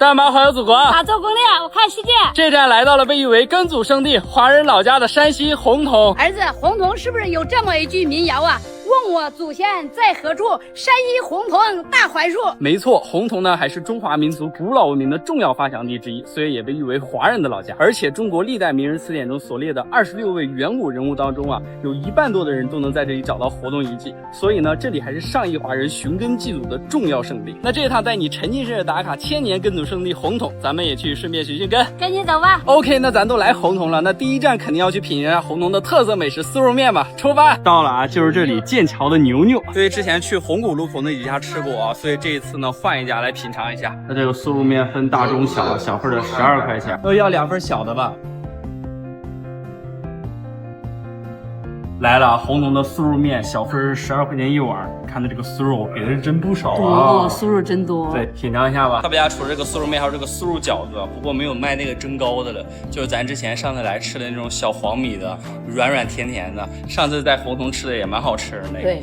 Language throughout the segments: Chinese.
大马环游祖国，打走攻略，我看世界。这站来到了被誉为根祖圣地、华人老家的山西洪洞。儿子，洪洞是不是有这么一句民谣啊？问我祖先在何处？山西洪洞大槐树。没错，洪洞呢还是中华民族古老文明的重要发祥地之一，所以也被誉为华人的老家。而且中国历代名人词典中所列的26位远古人物当中啊，有1半多的人都能在这里找到活动遗迹。所以呢，这里还是上亿华人寻根祭祖的重要圣地。那这一趟带你沉浸式的打卡千年根祖圣地洪洞，咱们也去顺便寻根。跟你走吧。OK， 那咱都来洪洞了，那第一站肯定要去品一下洪洞的特色美食丝肉面吧。出发！到了啊，就是这里剑桥的牛牛。因为之前去红谷路口那几家吃过啊，所以这一次呢换一家来品尝一下。那这个素肉面分大中小，小份的12块钱，要2份小的吧。来了，洪洞的素肉面，小份12块钱一碗。看的这个素肉给的是真不少啊，素肉真多。对，品尝一下吧。他们家除了这个素肉面，还有这个素肉饺子，不过没有卖那个蒸糕的了，就是咱之前上次来吃的那种小黄米的，软软甜甜的。上次在洪洞吃的也蛮好吃的那个。对。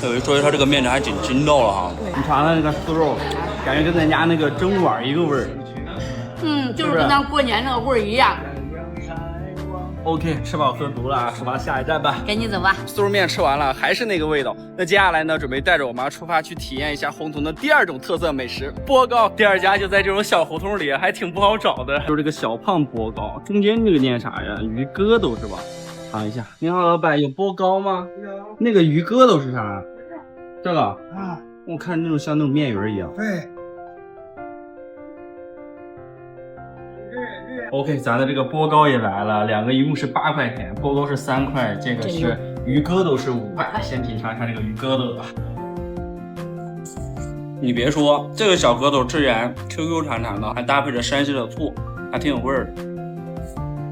有一说一说这个面条还挺筋道了哈。你尝尝这个素肉，感觉跟咱家那个蒸碗一个味儿。就是跟咱过年那个味儿一样。OK， 吃饱喝足了啊，出发下一站吧。赶紧走吧。素肉面吃完了，还是那个味道。那接下来呢，准备带着我妈出发去体验一下洪洞的第2种特色美食——波糕。第2家就在这种小胡同里，还挺不好找的。就是这个小胖波糕，中间这个念啥呀？鱼疙瘩是吧？尝一下。您好，老板，有波糕吗？有。那个鱼疙瘩是啥？这个啊，我看那种像那种面鱼一样。对。OK， 咱的这个波糕也来了，2个一共是8块钱，波糕是3块，这个是鱼疙瘩是5块。先品尝一下这个鱼疙瘩吧。你别说，这个小疙瘩吃起来 QQ 弹弹的，还搭配着山西的醋，还挺有味儿的。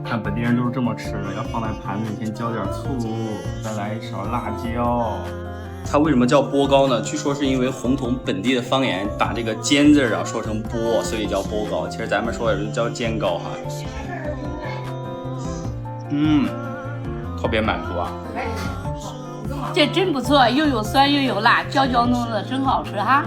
看本地人都是这么吃的，要放在盘子里，先浇点醋，再来一勺辣椒。它为什么叫波糕呢？据说是因为洪洞本地的方言把这个尖字啊说成波，所以叫波糕。其实咱们说也是叫煎糕哈。特别满足啊。这真不错，又有酸又有辣，焦焦糯糯的，真好吃哈。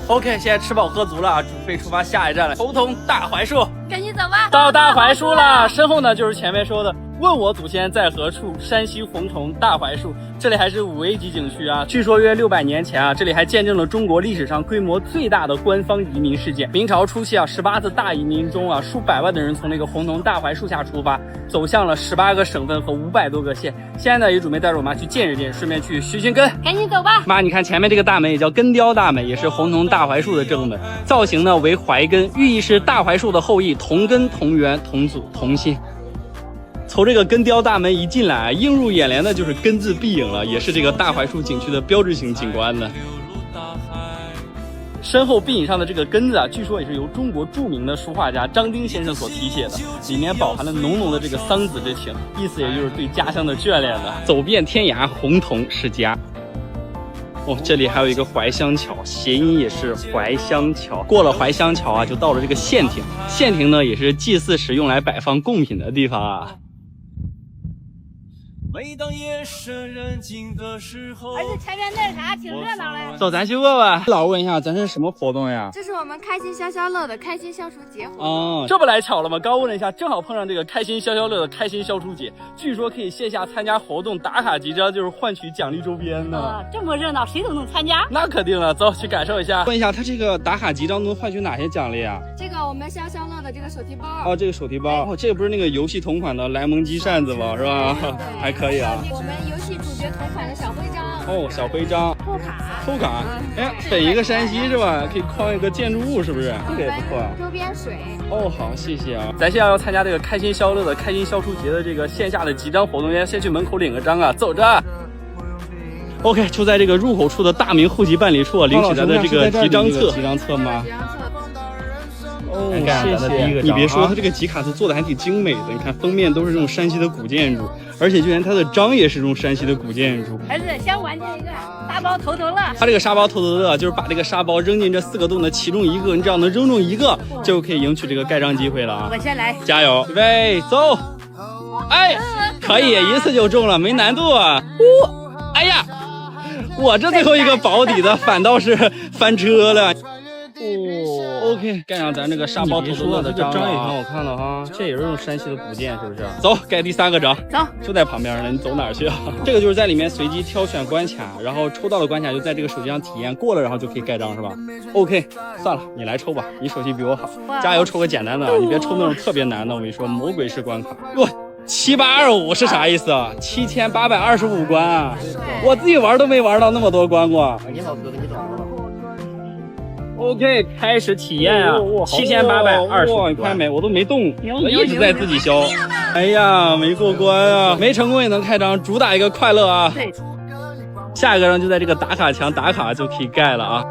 OK， 现在吃饱喝足了，准备出发下一站了，洪洞大槐树。赶紧走吧。到大槐树了，身后呢就是前面说的问我祖先在何处，山西洪洞大槐树。这里还是5A 级景区啊，据说约600年前啊，这里还见证了中国历史上规模最大的官方移民事件。明朝初期啊，18次大移民中啊，数百万的人从那个洪洞大槐树下出发，走向了18个省份和500多个县。现在呢，也准备带着我妈去见识见识，顺便去寻根。赶紧走吧。妈，你看前面这个大门也叫根雕大门，也是洪洞大槐树的正门，造型呢为槐根，寓意是大槐树的后裔，同根同源同祖同姓。从这个根雕大门一进来，映入眼帘的就是根字壁影了，也是这个大槐树景区的标志性景观呢。身后壁影上的这个根字啊，据说也是由中国著名的书画家张丁先生所题写的，里面饱含了浓浓的这个桑梓之情，意思也就是对家乡的眷恋呢。走遍天涯，洪洞是家。这里还有一个怀乡桥，谐音也是怀乡桥。过了怀乡桥啊，就到了这个县亭。县亭呢，也是祭祀时用来摆放贡品的地方啊。每当夜深人静的时候，而且前面那是啥，挺热闹嘞。走，咱去问问。老问一下，咱这是什么活动呀？这是我们开心消消乐的开心消除节活动。这不来巧了吗？刚问了一下，正好碰上这个开心消消乐的开心消除节，据说可以线下参加活动，打卡几张就是换取奖励周边呢。这么热闹，谁都能参加？那肯定了，走去感受一下。问一下，他这个打卡几张能换取哪些奖励啊？这个我们消消乐的这个手提包。这个手提包。这个不是那个游戏同款的莱蒙鸡扇子吗？是吧？还可以啊。我们游戏主角同款的小徽章。小徽章。抽卡。本一个山西是吧？可以框一个建筑物，是不是？这个也不错啊。周边水。好，谢谢啊。咱现在要参加这个开心消乐的开心消除节的这个线下的集章活动，先去门口领个章啊，走着。OK， 就在这个入口处的大明户籍办理处领取咱的这个集章册吗？谢谢。你别说，它这个集卡册做的还挺精美的，你看封面都是这种山西的古建筑，而且就连它的章也是这种山西的古建筑。儿子，先玩这一个沙包头头乐。它这个沙包头头乐就是把这个沙包扔进这4个洞的其中一个，你只要能扔中一个，就可以赢取这个盖章机会了啊！我先来，加油，预备，走！可以，一次就中了，没难度啊！哎呀！我这最后一个保底的反倒是翻车了。OK， 盖上咱这个沙包土豆的章也挺好看的哈，这也是用山西的古建，是不是？走，盖第3个章，走，就在旁边呢，你走哪儿去啊？这个就是在里面随机挑选关卡，然后抽到的关卡就在这个手机上体验过了，然后就可以盖章，是吧 ？OK， 算了，你来抽吧，你手气比我好，加油，抽个简单的，你别抽那种特别难的。我跟你说，魔鬼式关卡，哇，7825是啥意思啊？7825关啊！我自己玩都没玩到那么多关过。你好，哥，你找着了。OK， 开始体验啊！7820，你看没？我都没动，我一直在自己消。哎呀，没过关啊，没成功也能开张，主打一个快乐啊！对，下一个章就在这个打卡墙打卡就可以盖了啊。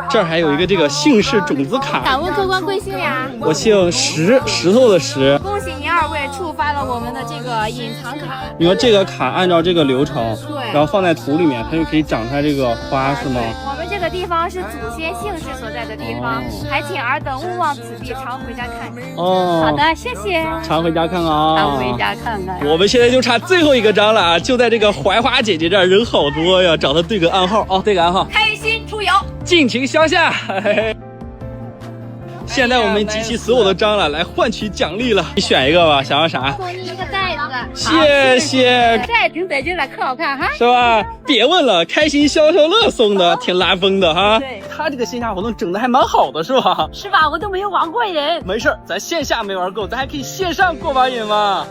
这儿还有一个这个姓氏种子卡。敢问客官贵姓呀？我姓石，石头的石。恭喜您2位触发了我们的这个隐藏卡。你说这个卡按照这个流程，对，然后放在土里面，它就可以长出来这个花，是吗？我们这个地方是祖先姓氏所在的地方，还请尔等勿忘此地，常回家看看。哦，好的，谢谢。常回家看看啊，常回家看看。我们现在就差最后一个章了啊，就在这个槐花姐姐这儿，人好多呀，找她对个暗号啊，对个暗号。开心出游，尽情消夏。现在我们集齐所有的章了，来换取奖励了。你选一个吧，想要啥？送你一个袋子。谢谢。这也挺得劲的，可好看哈，是吧？别问了，开心消消乐送的，挺拉风的哈。对，他这个线下活动整的还蛮好的，是吧？是吧？我都没有玩过瘾。没事，咱线下没玩够，咱还可以线上过把瘾嘛。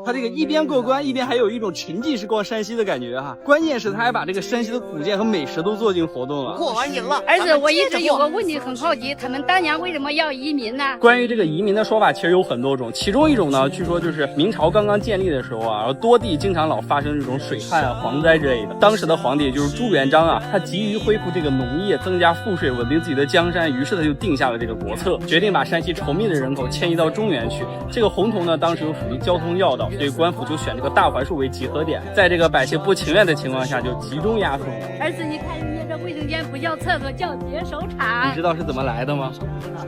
他这个一边过关，一边还有一种沉浸式逛山西的感觉哈。关键是他还把这个山西的古建和美食都做进活动了。过完瘾了，儿子，我一直有个问题很好奇，他们当年为什么要移民呢？关于这个移民的说法其实有很多种，其中一种呢，据说就是明朝刚刚建立的时候啊，然后多地经常老发生这种水旱啊、蝗灾之类的。当时的皇帝就是朱元璋啊，他急于恢复这个农业，增加赋税，稳定自己的江山，于是他就定下了这个国策，决定把山西稠密的人口迁移到中原去。这个洪洞呢，当时又属于交通要道，所以官府就选这个大槐树为集合点，在这个百姓不情愿的情况下，就集中押送。儿子，你看人家这卫生间不叫厕所，叫解手场。你知道是怎么来的吗？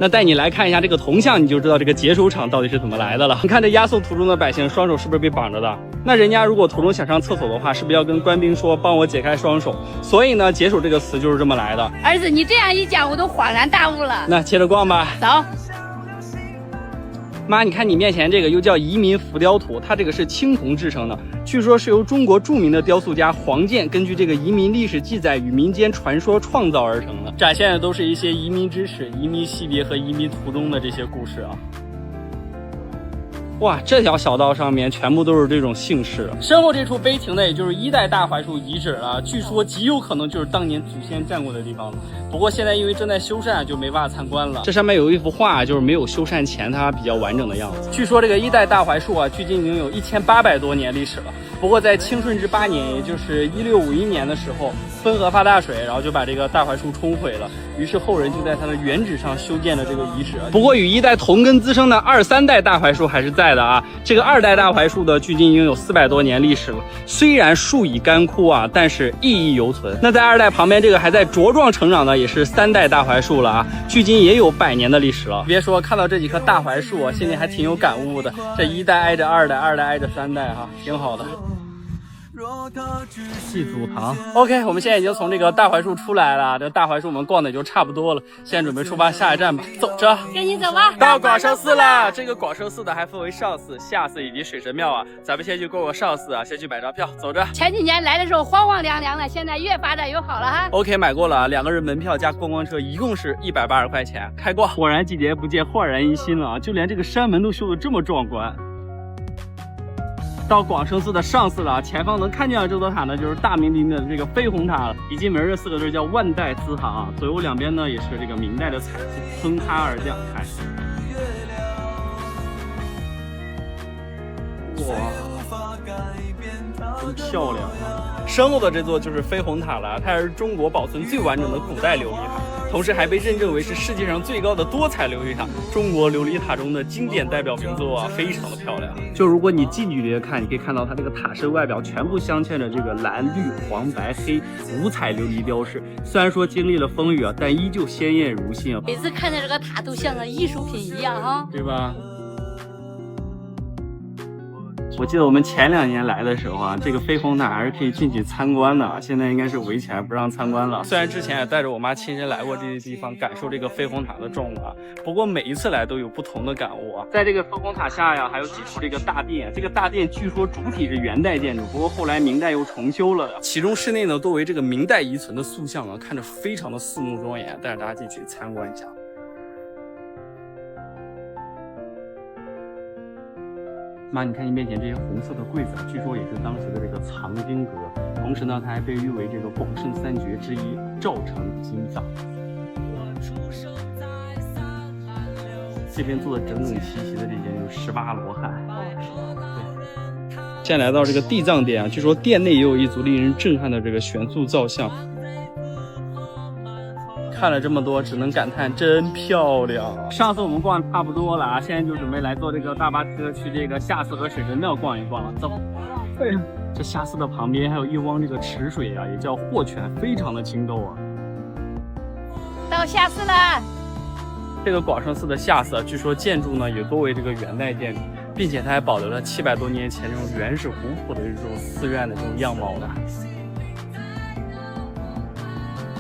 那带你来看一下这个铜像，你就知道这个解手场到底是怎么来的了。你看这押送途中的百姓，双手是不是被绑着的？那人家如果途中想上厕所的话，是不是要跟官兵说帮我解开双手？所以呢，解手这个词就是这么来的。儿子，你这样一讲，我都恍然大悟了。那接着逛吧，走。妈，你看你面前这个又叫移民浮雕图，它这个是青铜制成的，据说是由中国著名的雕塑家黄建根据这个移民历史记载与民间传说创造而成的，展现的都是一些移民知识、移民惜别和移民途中的这些故事啊。哇，这条小道上面全部都是这种姓氏。身后这处碑亭呢，也就是1代大槐树遗址了，据说极有可能就是当年祖先站过的地方。不过现在因为正在修缮，就没办法参观了。这上面有一幅画，就是没有修缮前它比较完整的样子。据说这个1代大槐树啊，距今已经有1800多年历史了。不过在清顺治8年，也就是1651年的时候，汾河发大水，然后就把这个大槐树冲毁了。于是后人就在它的原址上修建了这个遗址。不过与1代同根滋生的2、3代大槐树还是在的啊。这个2代大槐树的距今已经有400多年历史了，虽然树已干枯啊，但是意义犹存。那在2代旁边这个还在茁壮成长的也是3代大槐树了啊，距今也有100年的历史了。别说看到这几棵大槐树啊，心里还挺有感悟的。这1代挨着2代，2代挨着3代哈，挺好的。祭祖堂 ，OK， 我们现在已经从这个大槐树出来了，这大槐树我们逛的也就差不多了，现在准备出发下一站吧，走着，跟你走吧。到广生寺了，这个广生寺的还分为上寺、下寺以及水神庙啊，咱们先去逛逛上寺啊，先去买张票，走着。前几年来的时候荒荒凉凉的，现在越发展越好了哈。OK， 买过了啊，2个人门票加观光车一共是180块钱，开逛。果然季节不见，焕然一新了啊，就连这个山门都修得这么壮观。到广生寺的上寺了，前方能看见的这座塔呢，就是大名鼎鼎的这个飞虹塔了。一进门这4个字叫万代祠堂啊，左右两边呢也是这个明代的彩塑崩塌而降。看，哇，真漂亮啊！身后的这座就是飞虹塔了，它是中国保存最完整的古代琉璃塔。同时还被认证为是世界上最高的多彩琉璃塔，中国琉璃塔中的经典代表名作啊，非常的漂亮。就如果你近距离的看，你可以看到它这个塔身外表全部镶嵌着这个蓝、绿、黄、白、黑5彩琉璃雕饰。虽然说经历了风雨啊，但依旧鲜艳如新啊。每次看见这个塔都像个艺术品一样啊，对吧？我记得我们前2年来的时候啊，这个飞红塔还是可以进去参观的，现在应该是围起来不让参观了。虽然之前也带着我妈亲身来过这些地方，感受这个飞红塔的壮观，不过每一次来都有不同的感悟啊。在这个飞红塔下呀，还有几处这个大殿，这个大殿据说主体是元代建筑，不过后来明代又重修了。其中室内呢多为这个明代遗存的塑像啊，看着非常的肃穆庄严，带着大家进去参观一下。妈，你看你面前这些红色的柜子，据说也是当时的这个藏经阁，同时呢，它还被誉为这个广圣3绝之一赵成金藏。这边坐的整整齐齐的这些就是18罗汉。对。现在来到这个地藏殿啊，据说殿内也有一组令人震撼的这个悬塑造像。看了这么多，只能感叹真漂亮。上次我们逛差不多了啊，现在就准备来坐这个大巴车去这个下寺和水神庙逛一逛了。走。对，这下寺的旁边还有一汪这个池水啊，也叫霍泉，非常的清透啊。到下寺了。这个广圣寺的下寺，据说建筑呢也多为这个元代建筑，并且它还保留了700多年前这种原始古朴的这种寺院的这种样貌的。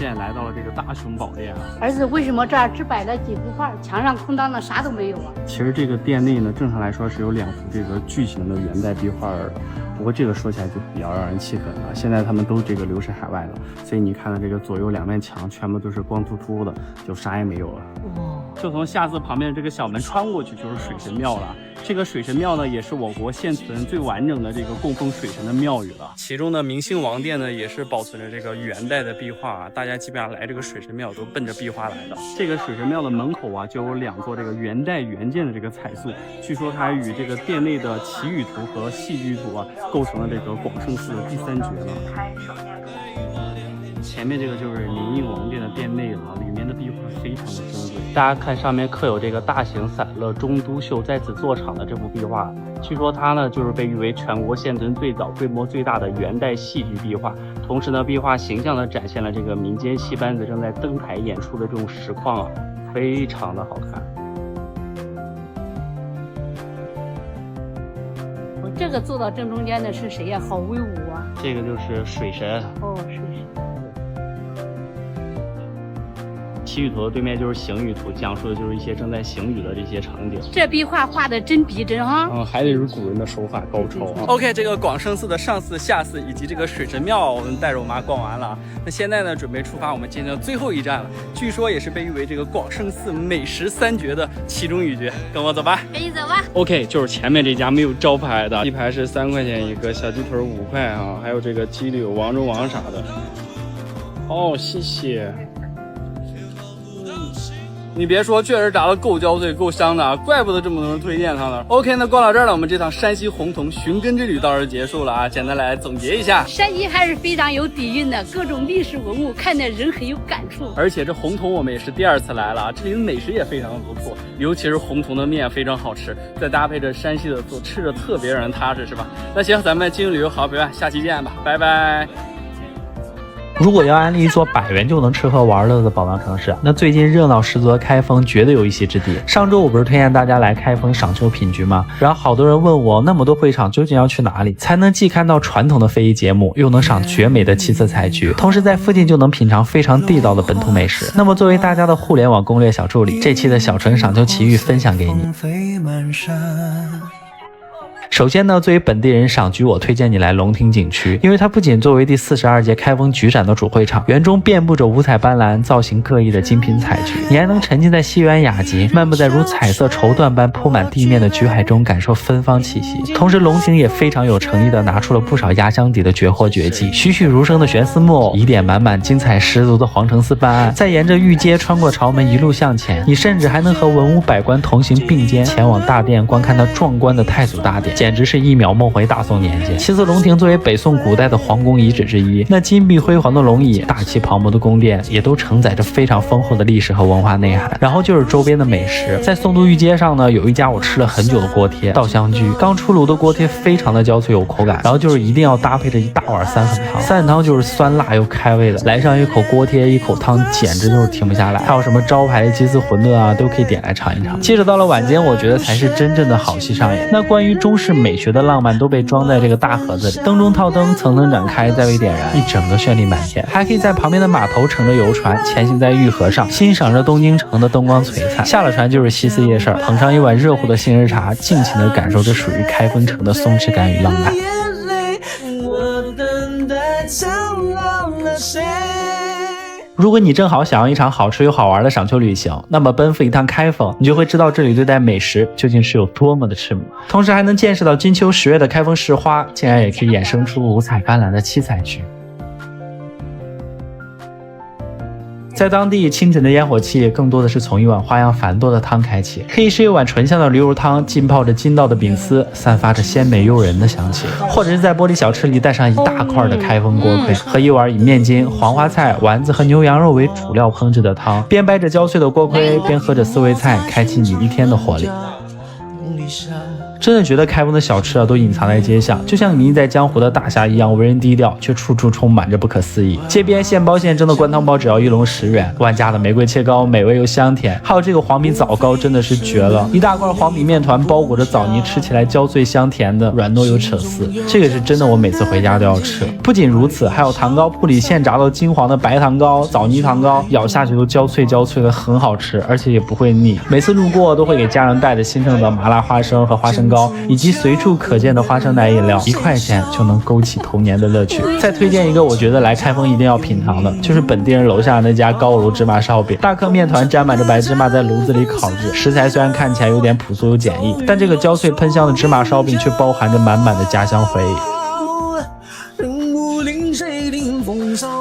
现在来到了这个大雄宝殿啊，儿子，为什么这儿只摆了几幅画，墙上空荡荡，啥都没有啊？其实这个殿内呢，正常来说是有2幅这个巨型的元代壁画的，不过这个说起来就比较让人气愤了。现在他们都这个流失海外了，所以你看到这个左右2面墙全部都是光秃秃的，就啥也没有了。就从下寺旁边这个小门穿过去就是水神庙了。这个水神庙呢，也是我国现存最完整的这个供奉水神的庙宇了。其中的明兴王殿呢，也是保存着这个元代的壁画啊。大家基本上来这个水神庙都奔着壁画来的。这个水神庙的门口啊，就有2座这个元代原件的这个彩塑，据说它还与这个殿内的祈雨图和戏剧图啊，构成了这个广圣寺的第3绝了。前面这个就是明应王殿的殿内了，里面的壁画非常的珍贵。大家看上面刻有这个大型散乐中都秀在此坐场的这幅壁画，据说它呢就是被誉为全国现存最早、规模最大的元代戏剧壁画。同时呢，壁画形象地展现了这个民间戏班子正在登台演出的这种实况啊，非常的好看。我这个坐到正中间的是谁呀？好威武啊！这个就是水神。哦，水神。祈雨图的对面就是行雨图，讲述的就是一些正在行雨的这些场景。这壁画画的真逼真哈！还得是古人的手法高超啊。OK， 这个广圣寺的上寺、下寺以及这个水神庙，我们带着我妈逛完了。那现在呢，准备出发我们今天的最后一站了，据说也是被誉为这个广圣寺美食3绝的其中1绝，跟我走吧。跟你走吧。OK， 就是前面这家没有招牌的，一排是3块钱一个，小鸡腿5块啊，还有这个鸡柳、王中王啥的。哦，谢谢。你别说，确实炸的够焦脆够香的啊，怪不得这么多人推荐它呢。OK， 那逛到这儿了，我们这趟山西洪洞寻根之旅到这结束了啊。简单来总结一下，山西还是非常有底蕴的，各种历史文物看得人很有感触。而且这洪洞我们也是第2次来了啊，这里的美食也非常的不错，尤其是洪洞的面非常好吃，再搭配着山西的醋，吃着特别让人踏实，是吧？那行，咱们金旅游好陪伴，下期见吧，拜拜。如果要安利一座100元就能吃喝玩乐的宝藏城市，那最近热闹十足的开封绝对有一席之地。上周我不是推荐大家来开封赏秋品局吗？然后好多人问我，那么多会场究竟要去哪里才能既看到传统的非遗节目，又能赏绝美的七色彩菊，同时在附近就能品尝非常地道的本土美食？那么作为大家的互联网攻略小助理，这期的小纯赏秋奇遇分享给你。首先呢，作为本地人赏菊，我推荐你来龙亭景区，因为它不仅作为第42届开封菊展的主会场，园中遍布着五彩斑斓、造型各异的精品彩菊，你还能沉浸在西园雅集，漫步在如彩色绸缎般铺满地面的菊海中，感受芬芳气息。同时，龙亭也非常有诚意的拿出了不少压箱底的绝货绝技，栩栩如生的悬丝木偶，疑点满满、精彩十足的皇城寺办案，再沿着御街穿过朝门一路向前，你甚至还能和文武百官同行并肩，前往大殿观看那壮观的太祖大典。简直是一秒梦回大宋年间。其次，龙亭作为北宋古代的皇宫遗址之一，那金碧辉煌的龙椅、大气磅礴的宫殿，也都承载着非常丰厚的历史和文化内涵。然后就是周边的美食，在宋都御街上呢，有一家我吃了很久的锅贴——稻香居。刚出炉的锅贴非常的焦脆有口感，然后就是一定要搭配着一大碗三粉汤，三粉汤就是酸辣又开胃的，来上一口锅贴一口汤，简直就是停不下来。还有什么招牌鸡丝馄饨啊，都可以点来尝一尝。接着到了晚间，我觉得才是真正的好戏上演。那关于中式式美学的浪漫都被装在这个大盒子里。灯中套灯，层层展开，再为点燃，一整个绚丽满天。还可以在旁边的码头乘着游船，前行在玉河上，欣赏着东京城的灯光璀璨。下了船就是西四夜市，捧上一碗热乎的杏仁茶，尽情地感受着属于开封城的松弛感与浪漫。如果你正好想要一场好吃又好玩的赏秋旅行，那么奔赴一趟开封，你就会知道这里对待美食究竟是有多么的痴迷，同时还能见识到金秋10月的开封市花，竟然也可以衍生出五彩斑斓的七彩菊。在当地，清晨的烟火气更多的是从一碗花样繁多的汤开启，可以是一碗醇香的驴肉汤，浸泡着筋道的饼丝，散发着鲜美诱人的香气；或者是在玻璃小吃里带上一大块的开封锅盔，和一碗以面筋、黄花菜、丸子和牛羊肉为主料烹制的汤，边掰着焦脆的锅盔，边喝着四味菜，开启你一天的活力。真的觉得开封的小吃都隐藏在街巷，就像迷在江湖的大侠一样，为人低调，却处处充满着不可思议。街边现包现蒸的灌汤包只要1笼10元，万家的玫瑰切糕美味又香甜，还有这个黄米枣糕真的是绝了，一大块黄米面团包裹着枣泥，吃起来焦脆香甜的，软糯又扯丝，这个是真的，我每次回家都要吃。不仅如此，还有糖糕铺里现炸到金黄的白糖糕、枣泥糖糕，咬下去都焦脆的，很好吃，而且也不会腻。每次路过都会给家人带着新盛的麻辣花生和花生糕，以及随处可见的花生奶饮料，1块钱就能勾起童年的乐趣。再推荐一个我觉得来开封一定要品尝的，就是本地人楼下那家高炉芝麻烧饼，大颗面团沾满着白芝麻在炉子里烤制，食材虽然看起来有点朴素又简易，但这个焦脆喷香的芝麻烧饼却包含着满满的家乡回忆。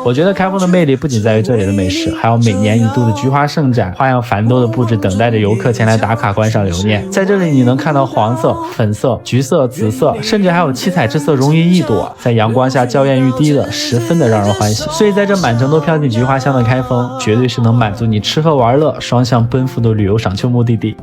我觉得开封的魅力不仅在于这里的美食，还有每年1度的菊花盛展，花样繁多的布置等待着游客前来打卡观赏留念。在这里你能看到黄色、粉色、橘色、紫色，甚至还有七彩之色融于一朵，在阳光下娇艳欲滴的，十分的让人欢喜。所以在这满城都飘进菊花香的开封，绝对是能满足你吃喝玩乐双向奔赴的旅游赏秋目的地。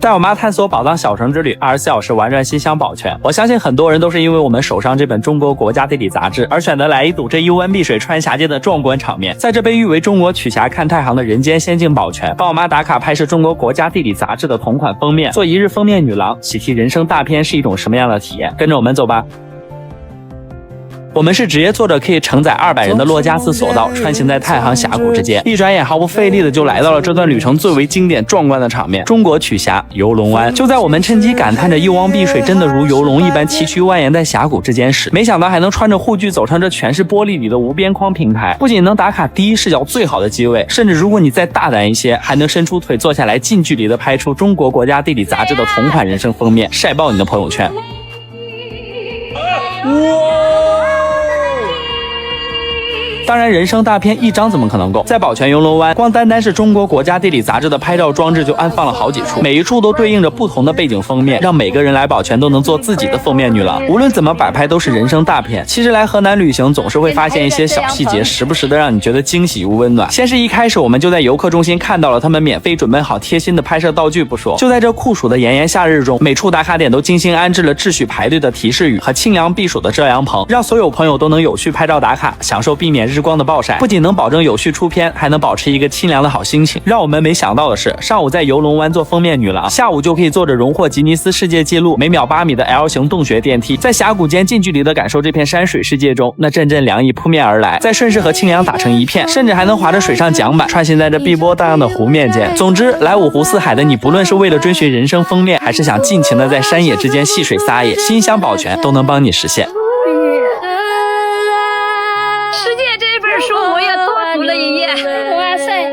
带我妈探索宝藏小城之旅，24小时玩转西乡宝泉。我相信很多人都是因为我们手上这本中国国家地理杂志而选择来一睹这幽湾碧水穿峡间的壮观场面。在这被誉为中国曲峡看太行的人间仙境宝泉，帮我妈打卡拍摄中国国家地理杂志的同款封面，做一日封面女郎，喜提人生大片是一种什么样的体验？跟着我们走吧。我们是职业作者可以承载200人的骆家寺索道，穿行在太行峡谷之间，一转眼毫不费力的就来到了这段旅程最为经典壮观的场面——中国曲峡游龙湾。就在我们趁机感叹着一汪碧水真的如游龙一般崎岖蜿蜒在峡谷之间时，没想到还能穿着护具走上这全是玻璃里的无边框平台，不仅能打卡第一视角最好的机位，甚至如果你再大胆一些，还能伸出腿坐下来近距离的拍出中国国家地理杂志的同款人生封面，晒爆你的朋友圈。当然人生大片一张怎么可能够，在宝泉游龙湾，光单单是中国国家地理杂志的拍照装置就安放了好几处，每一处都对应着不同的背景封面，让每个人来宝泉都能做自己的封面女郎。无论怎么摆拍都是人生大片。其实来河南旅行总是会发现一些小细节，时不时的让你觉得惊喜又温暖。先是一开始我们就在游客中心看到了他们免费准备好贴心的拍摄道具不说，就在这酷暑的炎炎夏日中，每处打卡点都精心安置了秩序排队的提示语和清凉避暑的遮阳棚，让所有朋友都能有序拍照打卡，享受避免日光的暴晒，不仅能保证有序出片，还能保持一个清凉的好心情。让我们没想到的是，上午在游龙湾做封面女郎，下午就可以坐着荣获吉尼斯世界纪录每秒8米的 L 型洞穴电梯，在峡谷间近距离的感受这片山水世界中那阵阵凉意扑面而来，在顺势和清凉打成一片，甚至还能划着水上桨板穿行在这碧波荡漾的湖面间。总之，来五湖四海的你，不论是为了追寻人生封面，还是想尽情的在山野之间戏水撒野，新乡宝泉都能帮你实现。世界这本书我也多读了一页，哇塞！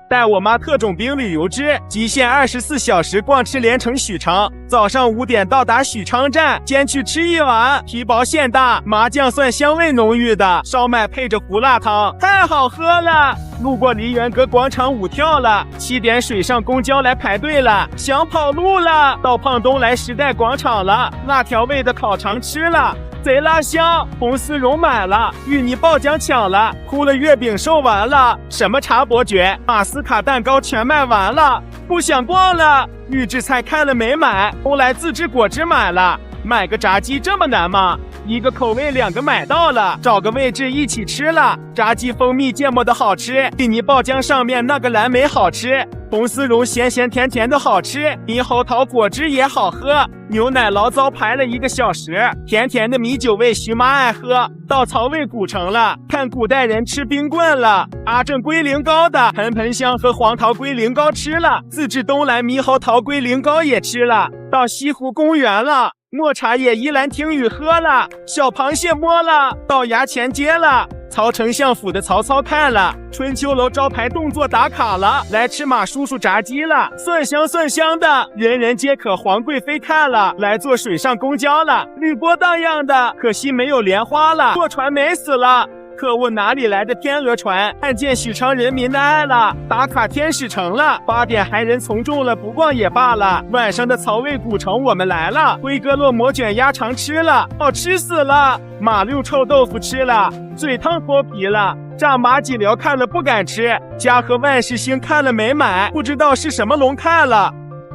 带我妈特种兵旅游之极限24小时逛吃连城许昌，早上5点到达许昌站，先去吃一碗皮薄馅大、麻酱蒜香味浓郁的烧麦配着胡辣汤，太好喝了。路过梨园阁广场舞跳了，7点水上公交来排队了，想跑路了。到胖东来时代广场了，辣条味的烤肠吃了，贼辣香，红丝绒买了，芋泥爆浆抢了，哭了月饼售完了，什么茶伯爵、马斯卡蛋糕全卖完了，不想逛了。预制菜看了没买，后来自制果汁买了。买个炸鸡这么难吗？一个口味2个买到了，找个位置一起吃了。炸鸡蜂蜜芥末的好吃，芋泥爆浆上面那个蓝莓好吃。红丝绒咸咸甜甜的好吃，猕猴桃果汁也好喝，牛奶醪糟排了1个小时，甜甜的米酒味徐妈爱喝，稻草味古城了，看古代人吃冰棍了，阿正龟苓膏的盆盆香和黄桃龟苓膏吃了，自制东兰猕猴桃龟苓膏也吃了，到西湖公园了，抹茶叶依兰听雨喝了，小螃蟹摸了，到衙前街了，曹丞相府的曹操看了，春秋楼招牌动作打卡了，来吃马叔叔炸鸡了，蒜香蒜香的，人人皆可皇贵妃看了，来坐水上公交了，绿波荡漾的，可惜没有莲花了，坐船没死了。可恶，哪里来的天鹅船？看见许昌人民的爱了，打卡天使城了，8点还人从众了，不逛也罢了。晚上的曹魏古城我们来了，灰哥烙馍卷鸭肠吃了，好吃死了。马六臭豆腐吃了，嘴烫脱皮了。炸马脊寮看了不敢吃，嘉禾万事兴看了没买，不知道是什么龙看了。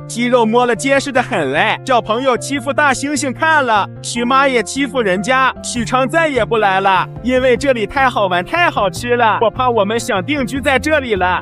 鸡肉摸了结实的很哎，叫朋友欺负大猩猩看了，徐妈也欺负人家，许昌再也不来了，因为这里太好玩太好吃了，我怕我们想定居在这里了。